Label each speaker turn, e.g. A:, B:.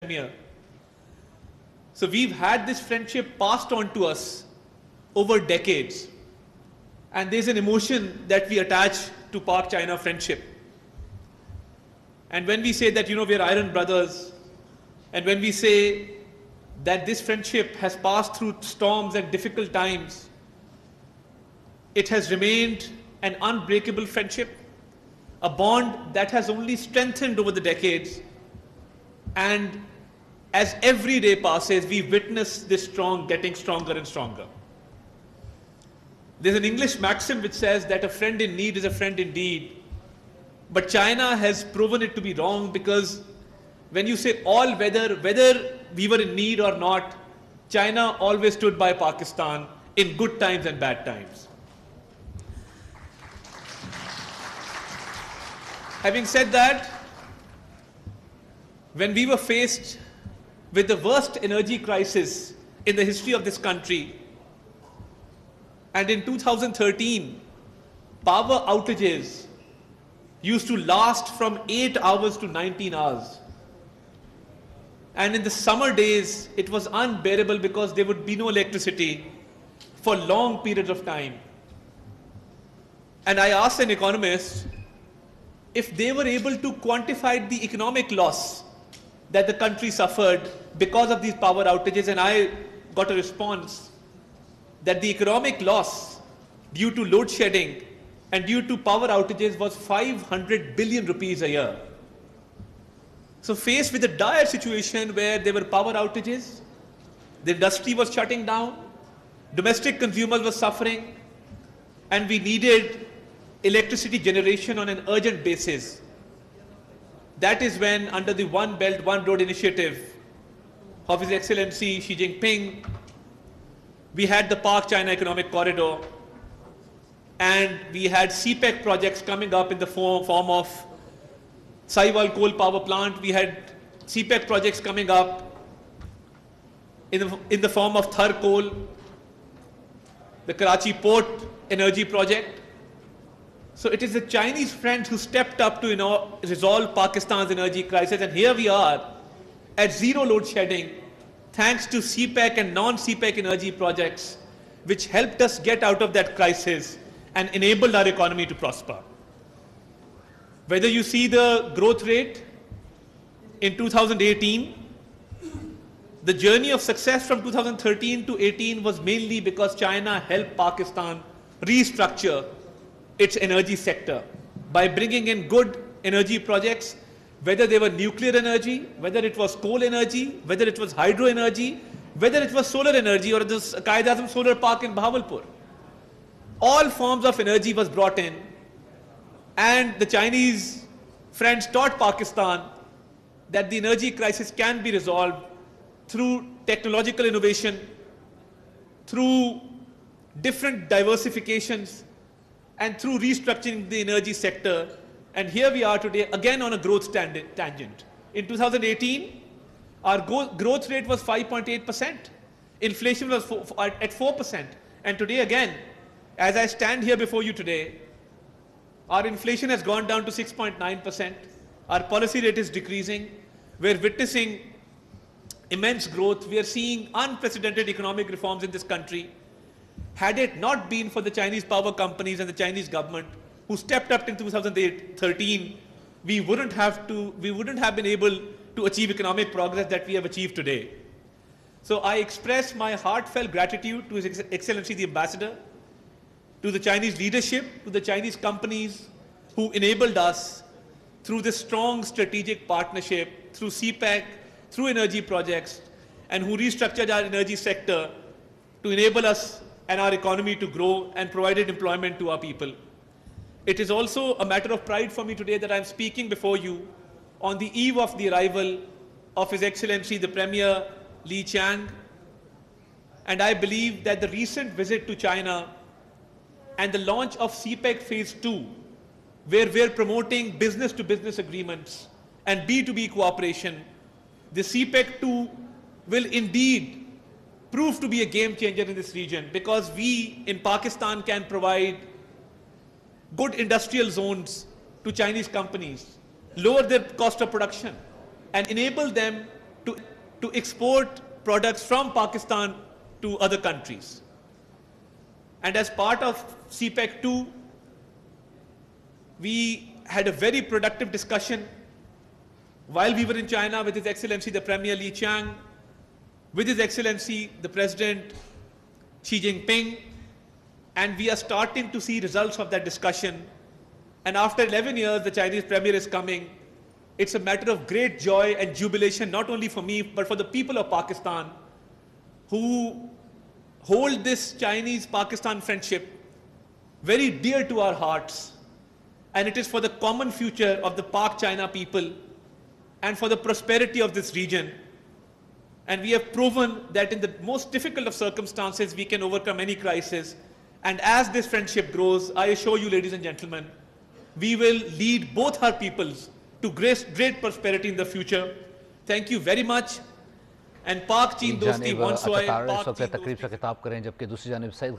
A: Premier. So we've had this friendship passed on to us over decades. And there's an emotion that we attach to Pak-China friendship. And when we say that, we're iron brothers, and when we say that this friendship has passed through storms and difficult times, it has remained an unbreakable friendship, a bond that has only strengthened over the decades. And as every day passes, we witness this getting stronger and stronger. There's an English maxim which says that a friend in need is a friend indeed. But China has proven it to be wrong, because when you say all weather, whether we were in need or not, China always stood by Pakistan in good times and bad times. Having said that, when we were faced with the worst energy crisis in the history of this country, and in 2013, power outages used to last from 8 hours to 19 hours. And in the summer days, it was unbearable because there would be no electricity for long periods of time. And I asked an economist if they were able to quantify the economic loss that the country suffered because of these power outages, and I got a response that the economic loss due to load shedding and due to power outages was 500 billion rupees a year. So faced with a dire situation where there were power outages, the industry was shutting down, domestic consumers were suffering, and we needed electricity generation on an urgent basis. That is when, under the One Belt, One Road initiative of His Excellency Xi Jinping, we had the Pak-China Economic Corridor, and we had CPEC projects coming up in the form of Saiwal coal power plant. We had CPEC projects coming up in the form of Thar coal, the Karachi port energy project. So it is the Chinese friends who stepped up to resolve Pakistan's energy crisis, and here we are at zero load shedding, thanks to CPEC and non-CPEC energy projects, which helped us get out of that crisis and enabled our economy to prosper. Whether you see the growth rate in 2018, the journey of success from 2013 to 18 was mainly because China helped Pakistan restructure its energy sector by bringing in good energy projects, whether they were nuclear energy, whether it was coal energy, whether it was hydro energy, whether it was solar energy or the Qaid-e-Azam solar park in Bahawalpur. All forms of energy was brought in, and the Chinese friends taught Pakistan that the energy crisis can be resolved through technological innovation, through different diversifications, and through restructuring the energy sector. And here we are today, again on a growth tangent. In 2018, our growth rate was 5.8%. Inflation was at 4%. And today again, as I stand here before you today, our inflation has gone down to 6.9%. Our policy rate is decreasing. We're witnessing immense growth. We are seeing unprecedented economic reforms in this country. Had it not been for the Chinese power companies and the Chinese government who stepped up in 2013, we wouldn't have been able to achieve economic progress that we have achieved today. So I express my heartfelt gratitude to His Excellency the Ambassador, to the Chinese leadership, to the Chinese companies who enabled us through this strong strategic partnership, through CPEC, through energy projects, and who restructured our energy sector to enable us and our economy to grow and provided employment to our people. It is also a matter of pride for me today that I am speaking before you on the eve of the arrival of His Excellency the Premier Li Qiang. And I believe that the recent visit to China and the launch of CPEC Phase 2, where we're promoting business-to-business agreements and B2B cooperation, the CPEC 2 will indeed prove to be a game changer in this region, because we in Pakistan can provide good industrial zones to Chinese companies, lower their cost of production, and enable them to export products from Pakistan to other countries. And as part of CPEC 2, we had a very productive discussion while we were in China with His Excellency the Premier Li Qiang, with His Excellency the President Xi Jinping, and we are starting to see results of that discussion. And after 11 years, the Chinese Premier is coming. It's a matter of great joy and jubilation, not only for me, but for the people of Pakistan, who hold this Chinese-Pakistan friendship very dear to our hearts. And it is for the common future of the Pak-China people and for the prosperity of this region. And we have proven that in the most difficult of circumstances, we can overcome any crisis. And as this friendship grows, I assure you, ladies and gentlemen, we will lead both our peoples to great prosperity in the future. Thank you very much. And Pak Chin Dosti, one soil, Pak Chin Dosti.